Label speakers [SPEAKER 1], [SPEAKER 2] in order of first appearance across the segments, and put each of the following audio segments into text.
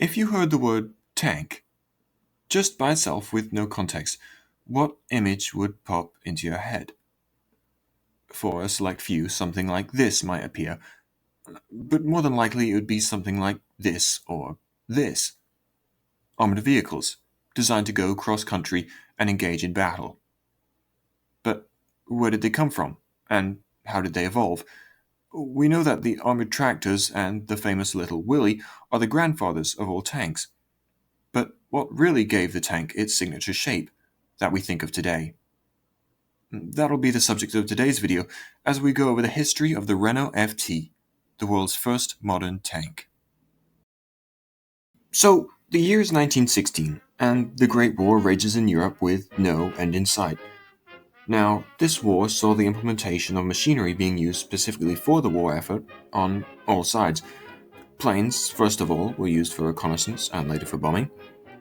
[SPEAKER 1] If you heard the word tank, just by itself with no context, what image would pop into your head? For a select few, something like this might appear, but more than likely it would be something like this or this. Armored vehicles, designed to go cross-country and engage in battle. But where did they come from, and how did they evolve? We know that the armored tractors and the famous Little Willie are the grandfathers of all tanks. But what really gave the tank its signature shape that we think of today? That'll be the subject of today's video as we go over the history of the Renault FT, the world's first modern tank. So, the year is 1916, and the Great War rages in Europe with no end in sight. Now, this war saw the implementation of machinery being used specifically for the war effort on all sides. Planes, first of all, were used for reconnaissance and later for bombing.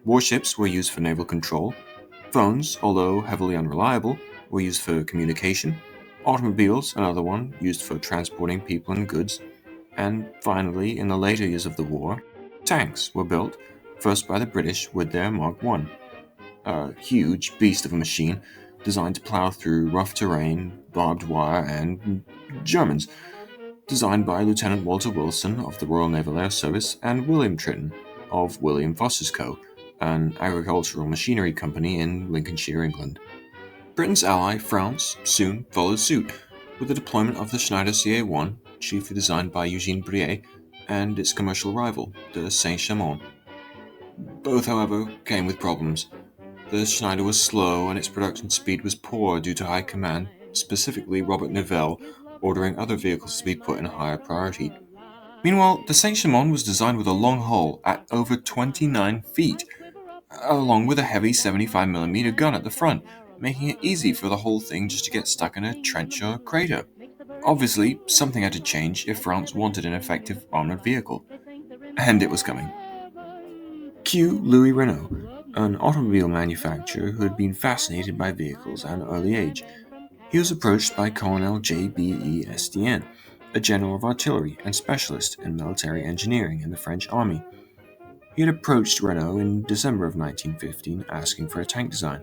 [SPEAKER 1] Warships were used for naval control. Phones, although heavily unreliable, were used for communication. Automobiles, another one, used for transporting people and goods. And finally, in the later years of the war, tanks were built, first by the British with their Mark I, a huge beast of a machine designed to plow through rough terrain, barbed wire, and Germans, designed by Lieutenant Walter Wilson of the Royal Naval Air Service and William Tritton of William Foster's Co., an agricultural machinery company in Lincolnshire, England. Britain's ally, France, soon followed suit, with the deployment of the Schneider CA-1, chiefly designed by Eugene Briet, and its commercial rival, the Saint-Chamond. Both, however, came with problems. The Schneider was slow and its production speed was poor due to high command, specifically Robert Nivelle ordering other vehicles to be put in higher priority. Meanwhile, the Saint-Chamond was designed with a long hull at over 29 feet, along with a heavy 75mm gun at the front, making it easy for the whole thing just to get stuck in a trench or crater. Obviously, something had to change if France wanted an effective armored vehicle. And it was coming. Cue Louis Renault, an automobile manufacturer who had been fascinated by vehicles at an early age. He was approached by Colonel J.B.E. Estienne, a general of artillery and specialist in military engineering in the French army. He had approached Renault in December of 1915 asking for a tank design,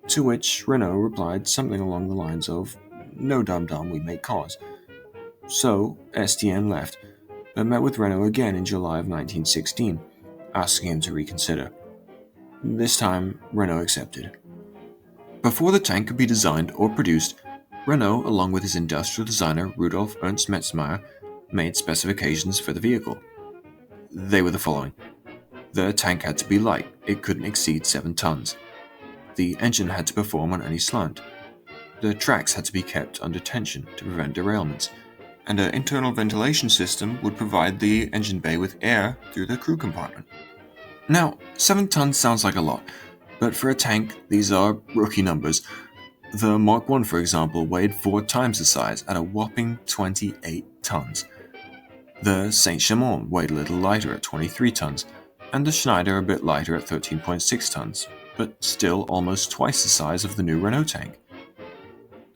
[SPEAKER 1] to which Renault replied something along the lines of, "No dum-dum, we make cars." So Estienne left, but met with Renault again in July of 1916, asking him to reconsider. This time, Renault accepted. Before the tank could be designed or produced, Renault, along with his industrial designer Rudolf Ernst Metzmeier, made specifications for the vehicle. They were the following. The tank had to be light, it couldn't exceed 7 tons. The engine had to perform on any slant. The tracks had to be kept under tension to prevent derailments, and an internal ventilation system would provide the engine bay with air through the crew compartment. Now, 7 tons sounds like a lot, but for a tank, these are rookie numbers. The Mark I, for example, weighed 4 times the size at a whopping 28 tons. The Saint-Chamond weighed a little lighter at 23 tons, and the Schneider a bit lighter at 13.6 tons, but still almost twice the size of the new Renault tank.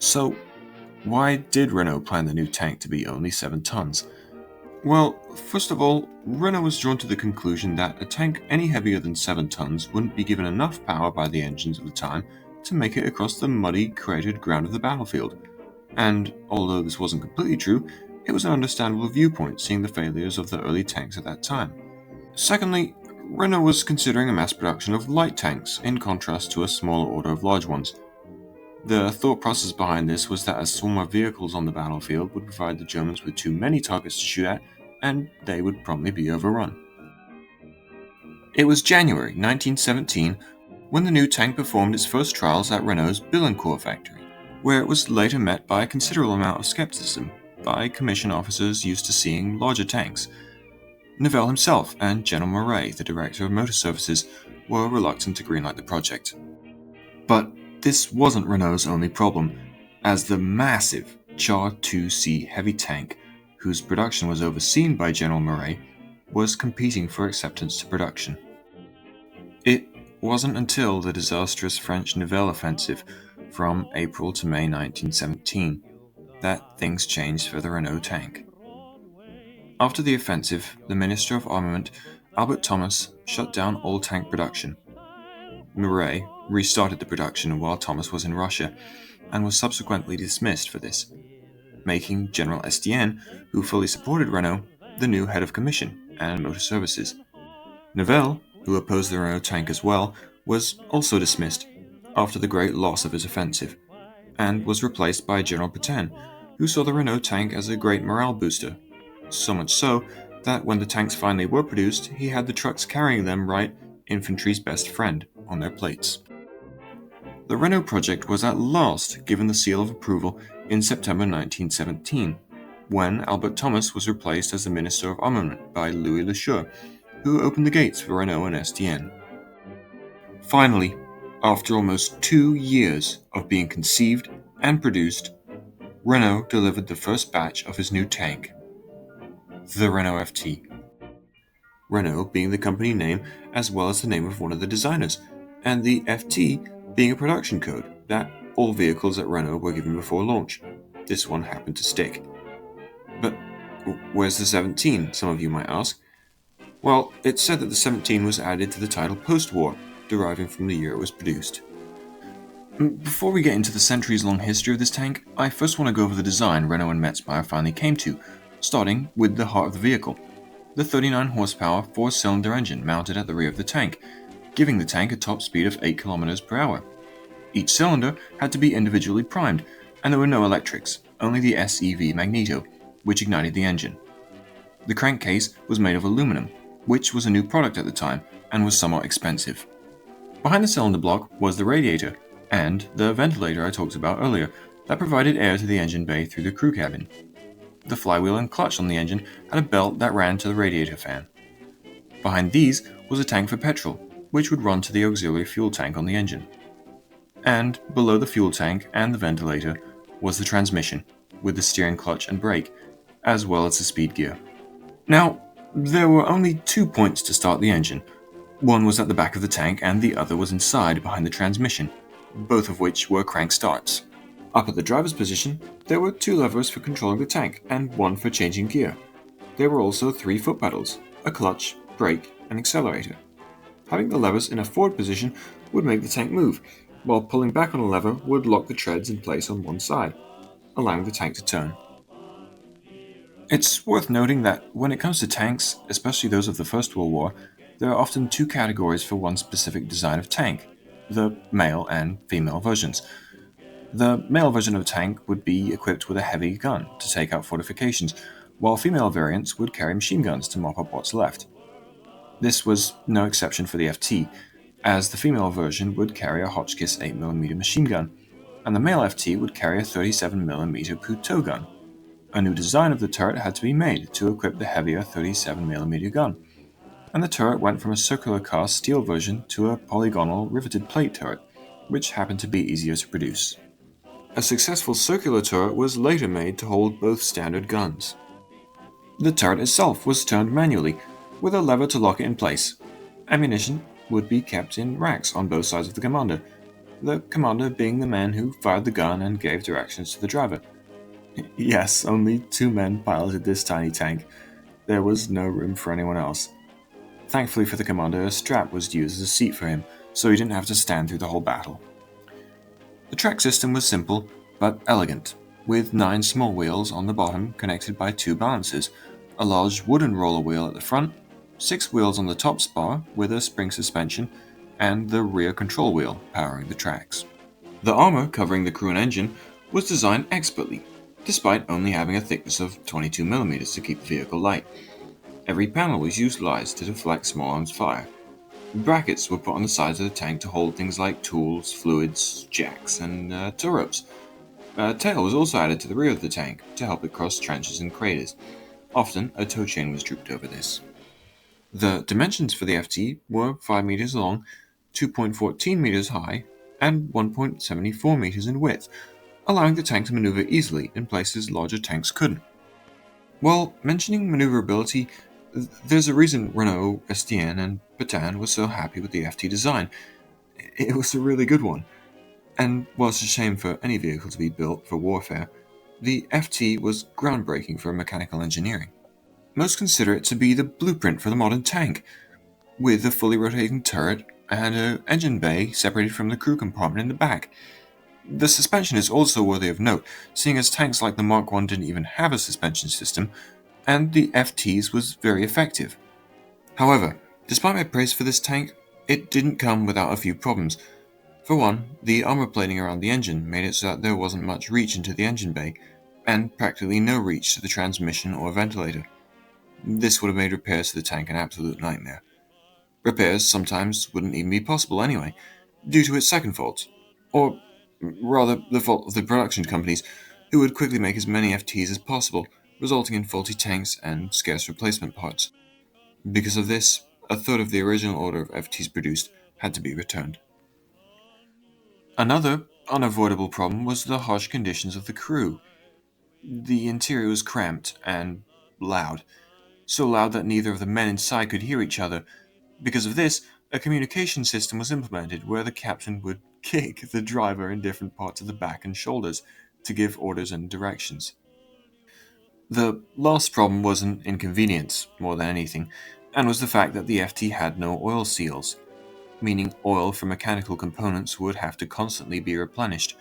[SPEAKER 1] So, why did Renault plan the new tank to be only 7 tons? Well, first of all, Renault was drawn to the conclusion that a tank any heavier than 7 tons wouldn't be given enough power by the engines of the time to make it across the muddy, cratered ground of the battlefield. And although this wasn't completely true, it was an understandable viewpoint seeing the failures of the early tanks at that time. Secondly, Renault was considering a mass production of light tanks in contrast to a smaller order of large ones. The thought process behind this was that a swarm of vehicles on the battlefield would provide the Germans with too many targets to shoot at, and they would promptly be overrun. It was January 1917 when the new tank performed its first trials at Renault's Billancourt factory, where it was later met by a considerable amount of skepticism by commission officers used to seeing larger tanks. Nivelle himself and General Murray, the director of motor services, were reluctant to greenlight the project. But this wasn't Renault's only problem, as the massive Char 2C heavy tank, whose production was overseen by General Murray, was competing for acceptance to production. It wasn't until the disastrous French Nivelle offensive from April to May 1917 that things changed for the Renault tank. After the offensive, the Minister of Armament Albert Thomas shut down all tank production. Murray restarted the production while Thomas was in Russia and was subsequently dismissed for this, making General Estienne, who fully supported Renault, the new head of commission and motor services. Nivelle, who opposed the Renault tank as well, was also dismissed after the great loss of his offensive, and was replaced by General Petain, who saw the Renault tank as a great morale booster. So much so that when the tanks finally were produced, he had the trucks carrying them write "Infantry's best friend" on their plates. The Renault project was at last given the seal of approval in September 1917, when Albert Thomas was replaced as the Minister of Armament by Louis Lechoux, who opened the gates for Renault and Estienne. Finally, after almost 2 years of being conceived and produced, Renault delivered the first batch of his new tank, the Renault FT. Renault being the company name as well as the name of one of the designers, and the FT being a production code that all vehicles at Renault were given before launch. This one happened to stick. But where's the 17, some of you might ask? Well, it's said that the 17 was added to the title post-war, deriving from the year it was produced. Before we get into the centuries-long history of this tank, I first want to go over the design Renault and Metzger finally came to, starting with the heart of the vehicle, the 39 horsepower 4-cylinder engine mounted at the rear of the tank, giving the tank a top speed of 8 km per hour. Each cylinder had to be individually primed, and there were no electrics, only the SEV magneto, which ignited the engine. The crankcase was made of aluminum, which was a new product at the time and was somewhat expensive. Behind the cylinder block was the radiator and the ventilator I talked about earlier that provided air to the engine bay through the crew cabin. The flywheel and clutch on the engine had a belt that ran to the radiator fan. Behind these was a tank for petrol, which would run to the auxiliary fuel tank on the engine. And below the fuel tank and the ventilator was the transmission, with the steering clutch and brake, as well as the speed gear. Now, there were only 2 points to start the engine. One was at the back of the tank and the other was inside behind the transmission, both of which were crank starts. Up at the driver's position, there were 2 levers for controlling the tank and 1 for changing gear. There were also 3 foot pedals, a clutch, brake, and accelerator. Having the levers in a forward position would make the tank move, while pulling back on a lever would lock the treads in place on one side, allowing the tank to turn. It's worth noting that when it comes to tanks, especially those of the First World War, there are often 2 categories for one specific design of tank, the male and female versions. The male version of a tank would be equipped with a heavy gun to take out fortifications, while female variants would carry machine guns to mop up what's left. This was no exception for the FT, as the female version would carry a Hotchkiss 8mm machine gun, and the male FT would carry a 37mm Puteaux gun. A new design of the turret had to be made to equip the heavier 37mm gun, and the turret went from a circular cast steel version to a polygonal riveted plate turret, which happened to be easier to produce. A successful circular turret was later made to hold both standard guns. The turret itself was turned manually, with a lever to lock it in place. Ammunition would be kept in racks on both sides of the commander being the man who fired the gun and gave directions to the driver. Yes, only 2 men piloted this tiny tank. There was no room for anyone else. Thankfully for the commander, a strap was used as a seat for him, so he didn't have to stand through the whole battle. The track system was simple, but elegant, with 9 small wheels on the bottom connected by 2 balancers, a large wooden roller wheel at the front, 6 wheels on the top spar with a spring suspension, and the rear control wheel powering the tracks. The armor covering the crew and engine was designed expertly, despite only having a thickness of 22mm to keep the vehicle light. Every panel was utilized to deflect small arms fire. Brackets were put on the sides of the tank to hold things like tools, fluids, jacks, and tow ropes. A tail was also added to the rear of the tank to help it cross trenches and craters. Often, a tow chain was drooped over this. The dimensions for the FT were 5 meters long, 2.14 meters high, and 1.74 meters in width, allowing the tank to maneuver easily in places larger tanks couldn't. While mentioning maneuverability, there's a reason Renault, Estienne, and Petain were so happy with the FT design. It was a really good one. And while it's a shame for any vehicle to be built for warfare, the FT was groundbreaking for mechanical engineering. most consider it to be the blueprint for the modern tank, with a fully rotating turret and an engine bay separated from the crew compartment in the back. The suspension is also worthy of note, seeing as tanks like the Mark I didn't even have a suspension system, and the FT's was very effective. However, despite my praise for this tank, it didn't come without a few problems. For one, the armor plating around the engine made it so that there wasn't much reach into the engine bay, and practically no reach to the transmission or ventilator. This would have made repairs to the tank an absolute nightmare. Repairs sometimes wouldn't even be possible anyway, due to its second faults, or rather the fault of the production companies, who would quickly make as many FTs as possible, resulting in faulty tanks and scarce replacement parts. Because of this, a third of the original order of FTs produced had to be returned. Another unavoidable problem was the harsh conditions of the crew. The interior was cramped and loud, so loud that neither of the men inside could hear each other. Because of this, a communication system was implemented where the captain would kick the driver in different parts of the back and shoulders to give orders and directions. The last problem was an inconvenience, more than anything, and was the fact that the FT had no oil seals, meaning oil from mechanical components would have to constantly be replenished,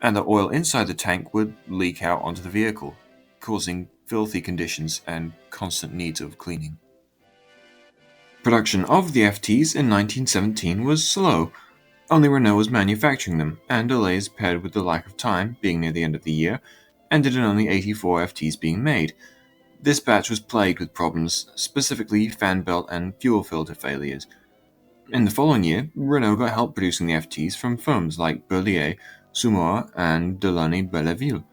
[SPEAKER 1] and the oil inside the tank would leak out onto the vehicle, causing filthy conditions and constant needs of cleaning. Production of the FTs in 1917 was slow. Only Renault was manufacturing them, and delays paired with the lack of time, being near the end of the year, ended in only 84 FTs being made. This batch was plagued with problems, specifically fan belt and fuel filter failures. In the following year, Renault got help producing the FTs from firms like Berliet, Sumor, and Delaunay-Belleville.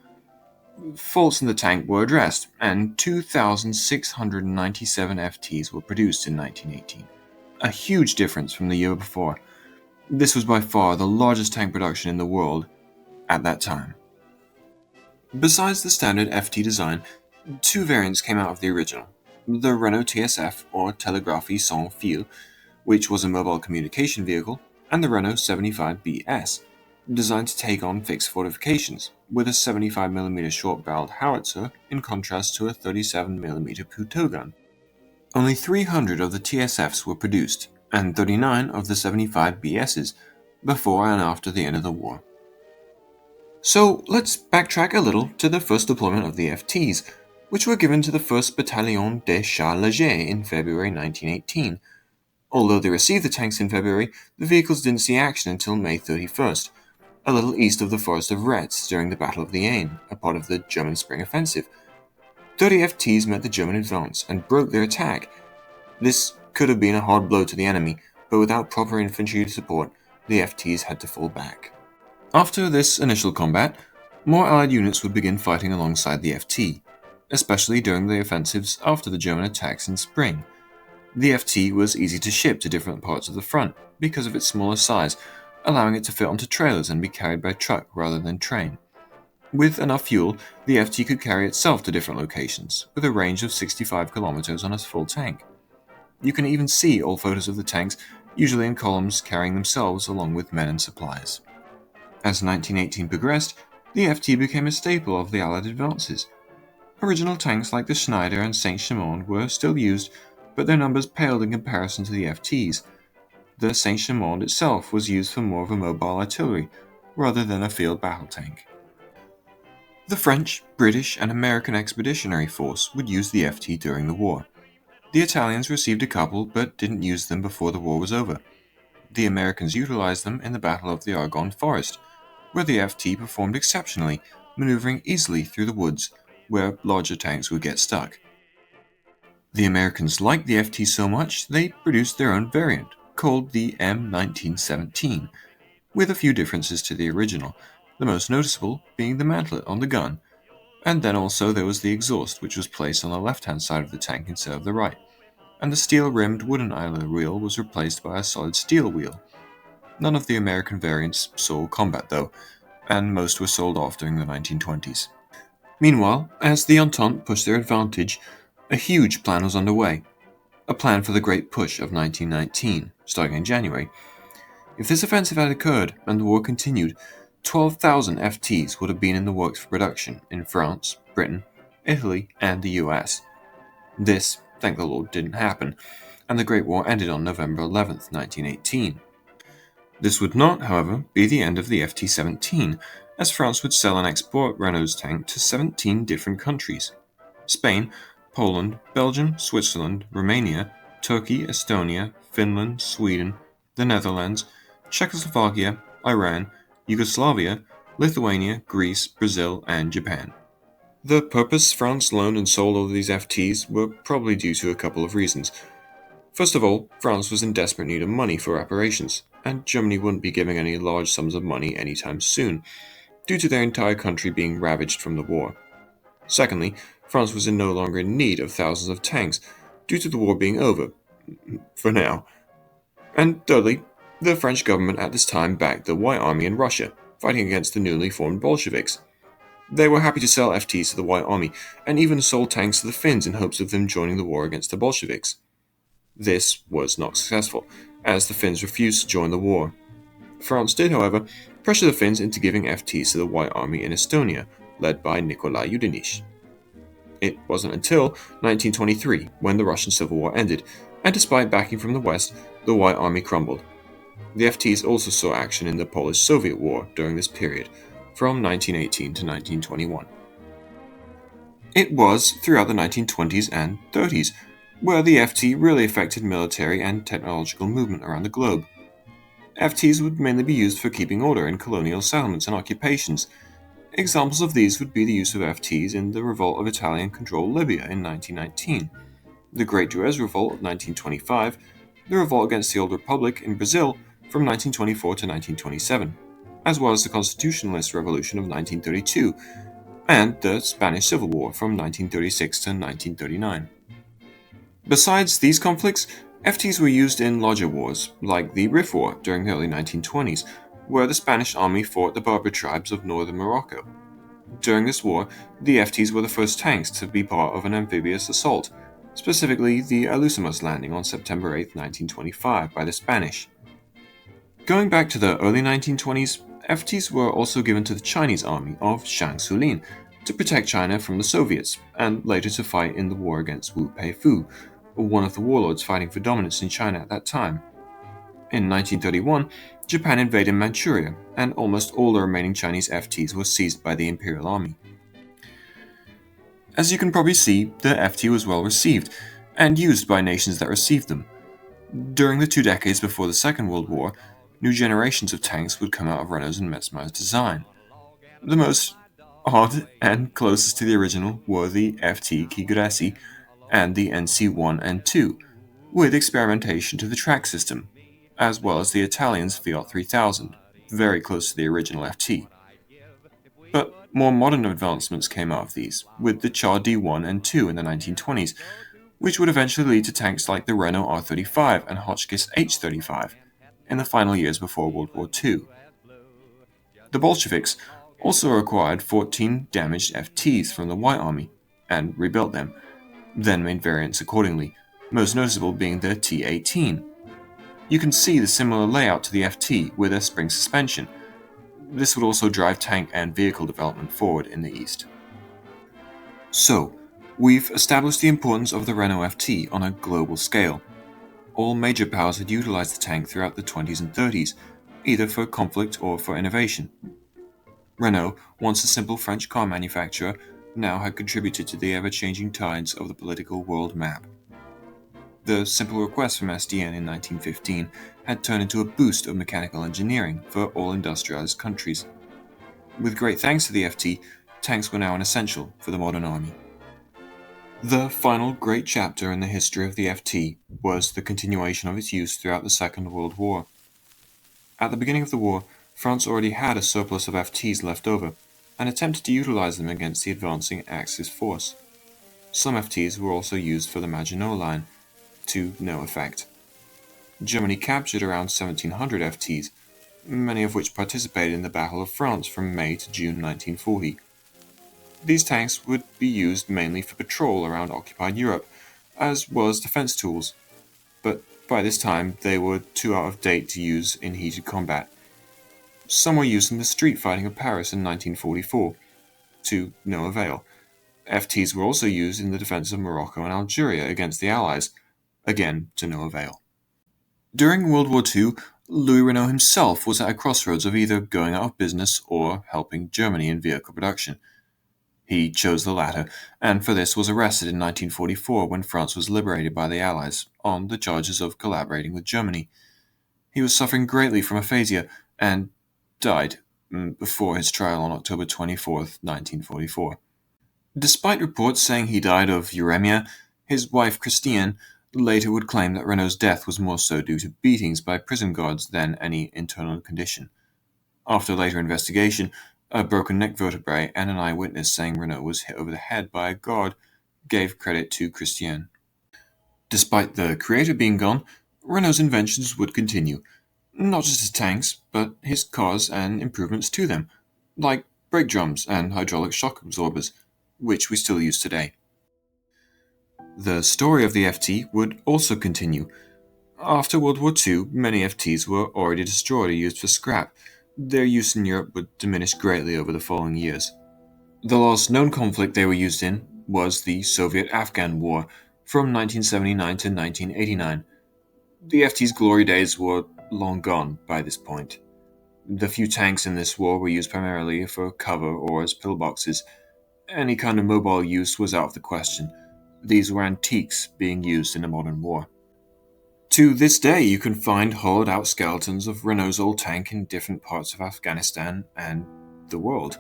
[SPEAKER 1] Faults in the tank were addressed, and 2,697 FTs were produced in 1918, a huge difference from the year before. This was by far the largest tank production in the world at that time. Besides the standard FT design, two variants came out of the original: the Renault TSF, or Télégraphie sans fil, which was a mobile communication vehicle, and the Renault 75BS, designed to take on fixed fortifications, with a 75mm short-barreled howitzer in contrast to a 37mm Puteaux gun. Only 300 of the TSFs were produced, and 39 of the 75BSs, before and after the end of the war. So let's backtrack a little to the first deployment of the FTs, which were given to the 1st Bataillon des Chars Légers in February 1918. Although they received the tanks in February, the vehicles didn't see action until May 31st, a little east of the forest of Retz during the Battle of the Aisne, a part of the German Spring Offensive. 30 FTs met the German advance and broke their attack. This could have been a hard blow to the enemy, but without proper infantry support, the FTs had to fall back. After this initial combat, more Allied units would begin fighting alongside the FT, especially during the offensives after the German attacks in spring. The FT was easy to ship to different parts of the front because of its smaller size, allowing it to fit onto trailers and be carried by truck rather than train. With enough fuel, the FT could carry itself to different locations, with a range of 65 kilometers on a full tank. You can even see old photos of the tanks, usually in columns carrying themselves along with men and supplies. As 1918 progressed, the FT became a staple of the Allied advances. Original tanks like the Schneider and Saint-Chamond were still used, but their numbers paled in comparison to the FTs. The Saint-Chamond itself was used for more of a mobile artillery, rather than a field battle tank. The French, British, and American Expeditionary Force would use the FT during the war. The Italians received a couple, but didn't use them before the war was over. The Americans utilized them in the Battle of the Argonne Forest, where the FT performed exceptionally, maneuvering easily through the woods, where larger tanks would get stuck. The Americans liked the FT so much, they produced their own variant, called the M1917, with a few differences to the original, the most noticeable being the mantlet on the gun, and then also there was the exhaust, which was placed on the left-hand side of the tank instead of the right, and the steel-rimmed wooden idler wheel was replaced by a solid steel wheel. None of the American variants saw combat though, and most were sold off during the 1920s. Meanwhile, as the Entente pushed their advantage, a huge plan was underway, a plan for the Great Push of 1919, starting in January. If this offensive had occurred and the war continued, 12,000 FTs would have been in the works for production in France, Britain, Italy, and the US. This, thank the Lord, didn't happen, and the Great War ended on November 11th, 1918. This would not, however, be the end of the FT-17, as France would sell and export Renault's tank to 17 different countries: Spain, Poland, Belgium, Switzerland, Romania, Turkey, Estonia, Finland, Sweden, the Netherlands, Czechoslovakia, Iran, Yugoslavia, Lithuania, Greece, Brazil, and Japan. The purpose France loaned and sold all of these FTs were probably due to a couple of reasons. First of all, France was in desperate need of money for reparations, and Germany wouldn't be giving any large sums of money anytime soon, due to their entire country being ravaged from the war. Secondly, France was no longer in need of thousands of tanks, due to the war being over, for now. And thirdly, the French government at this time backed the White Army in Russia, fighting against the newly formed Bolsheviks. They were happy to sell FTs to the White Army, and even sold tanks to the Finns in hopes of them joining the war against the Bolsheviks. This was not successful, as the Finns refused to join the war. France did, however, pressure the Finns into giving FTs to the White Army in Estonia, led by Nikolai Yudenich. It wasn't until 1923 when the Russian Civil War ended, and despite backing from the West, the White Army crumbled. The FTs also saw action in the Polish-Soviet War during this period, from 1918 to 1921. It was throughout the 1920s and 30s where the FT really affected military and technological movement around the globe. FTs would mainly be used for keeping order in colonial settlements and occupations. Examples of these would be the use of FTs in the revolt of Italian-controlled Libya in 1919, the Great Juarez Revolt of 1925, the revolt against the Old Republic in Brazil from 1924 to 1927, as well as the Constitutionalist Revolution of 1932, and the Spanish Civil War from 1936 to 1939. Besides these conflicts, FTs were used in larger wars, like the Rif War during the early 1920s, where the Spanish army fought the Berber tribes of northern Morocco. During this war, the FTs were the first tanks to be part of an amphibious assault, specifically the Alhucemas landing on September 8, 1925, by the Spanish. Going back to the early 1920s, FTs were also given to the Chinese army of Shang Sulin to protect China from the Soviets, and later to fight in the war against Wu Peifu, one of the warlords fighting for dominance in China at that time. In 1931, Japan invaded Manchuria, and almost all the remaining Chinese FTs were seized by the Imperial Army. As you can probably see, the FT was well received, and used by nations that received them. During the 2 decades before the Second World War, new generations of tanks would come out of Renault's and Metzmer's design. The most odd and closest to the original were the FT Kiguresi and the NC1 and 2, with experimentation to the track system, as well as the Italian's Fiat 3000, very close to the original FT. But more modern advancements came out of these, with the Char D1 and 2 in the 1920s, which would eventually lead to tanks like the Renault R35 and Hotchkiss H35 in the final years before World War II. The Bolsheviks also acquired 14 damaged FTs from the White Army and rebuilt them, then made variants accordingly, most noticeable being the T-18. You can see the similar layout to the FT with a spring suspension. This would also drive tank and vehicle development forward in the East. So, we've established the importance of the Renault FT on a global scale. All major powers had utilized the tank throughout the 20s and 30s, either for conflict or for innovation. Renault, once a simple French car manufacturer, now had contributed to the ever-changing tides of the political world map. The simple request from SDN in 1915 had turned into a boost of mechanical engineering for all industrialized countries. With great thanks to the FT, tanks were now an essential for the modern army. The final great chapter in the history of the FT was the continuation of its use throughout the Second World War. At the beginning of the war, France already had a surplus of FTs left over, and attempted to utilize them against the advancing Axis force. Some FTs were also used for the Maginot Line, to no effect. Germany captured around 1,700 FTs, many of which participated in the Battle of France from May to June 1940. These tanks would be used mainly for patrol around occupied Europe, as well as defense tools, but by this time they were too out of date to use in heated combat. Some were used in the street fighting of Paris in 1944, to no avail, FTs were also used in the defense of Morocco and Algeria against the Allies, again to no avail. During World War II, Louis Renault himself was at a crossroads of either going out of business or helping Germany in vehicle production. He chose the latter, and for this was arrested in 1944 when France was liberated by the Allies, on the charges of collaborating with Germany. He was suffering greatly from aphasia, and died before his trial on October 24, 1944. Despite reports saying he died of uremia, his wife Christiane later would claim that Renault's death was more so due to beatings by prison guards than any internal condition. After later investigation, a broken neck vertebrae and an eyewitness saying Renault was hit over the head by a guard gave credit to Christiane. Despite the creator being gone, Renault's inventions would continue. Not just his tanks, but his cars and improvements to them, like brake drums and hydraulic shock absorbers, which we still use today. The story of the FT would also continue. After World War II, many FTs were already destroyed or used for scrap. Their use in Europe would diminish greatly over the following years. The last known conflict they were used in was the Soviet-Afghan War from 1979 to 1989. The FT's glory days were long gone by this point. The few tanks in this war were used primarily for cover or as pillboxes. Any kind of mobile use was out of the question. These were antiques being used in a modern war. To this day, you can find hollowed-out skeletons of Renault's old tank in different parts of Afghanistan and the world.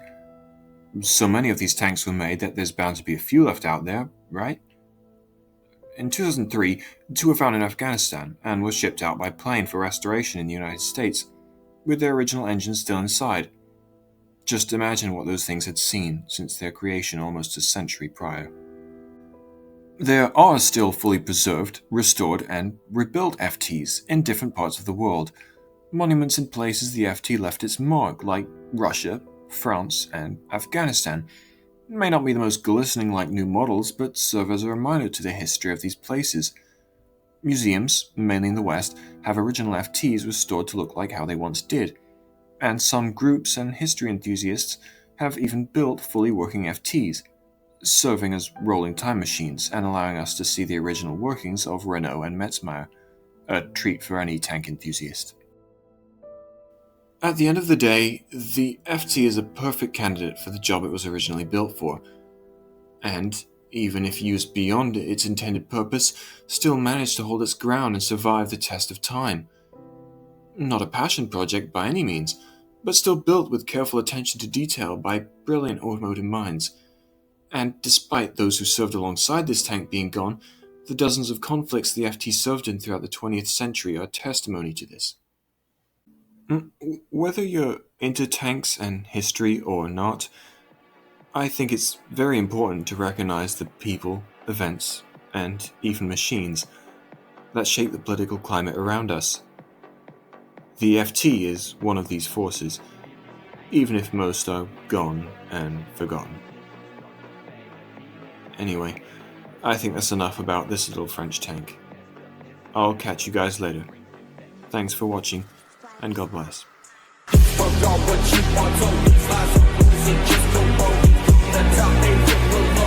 [SPEAKER 1] So many of these tanks were made that there's bound to be a few left out there, right? In 2003, two were found in Afghanistan and were shipped out by plane for restoration in the United States, with their original engines still inside. Just imagine what those things had seen since their creation almost a century prior. There are still fully preserved, restored, and rebuilt FTs in different parts of the world. Monuments in places the FT left its mark, like Russia, France, and Afghanistan. It may not be the most glistening like new models, but serve as a reminder to the history of these places. Museums, mainly in the West, have original FTs restored to look like how they once did, and some groups and history enthusiasts have even built fully working FTs, serving as rolling time machines and allowing us to see the original workings of Renault and Metzmeyer, a treat for any tank enthusiast. At the end of the day, the FT is a perfect candidate for the job it was originally built for, and, even if used beyond its intended purpose, still managed to hold its ground and survive the test of time. Not a passion project by any means, but still built with careful attention to detail by brilliant automotive minds. And despite those who served alongside this tank being gone, the dozens of conflicts the FT served in throughout the 20th century are testimony to this. Whether you're into tanks and history or not, I think it's very important to recognize the people, events, and even machines that shape the political climate around us. The FT is one of these forces, even if most are gone and forgotten. Anyway, I think that's enough about this little French tank. I'll catch you guys later. Thanks for watching, and God bless. Forgot what you want, so these lies are losing, just go roll. The top 8 will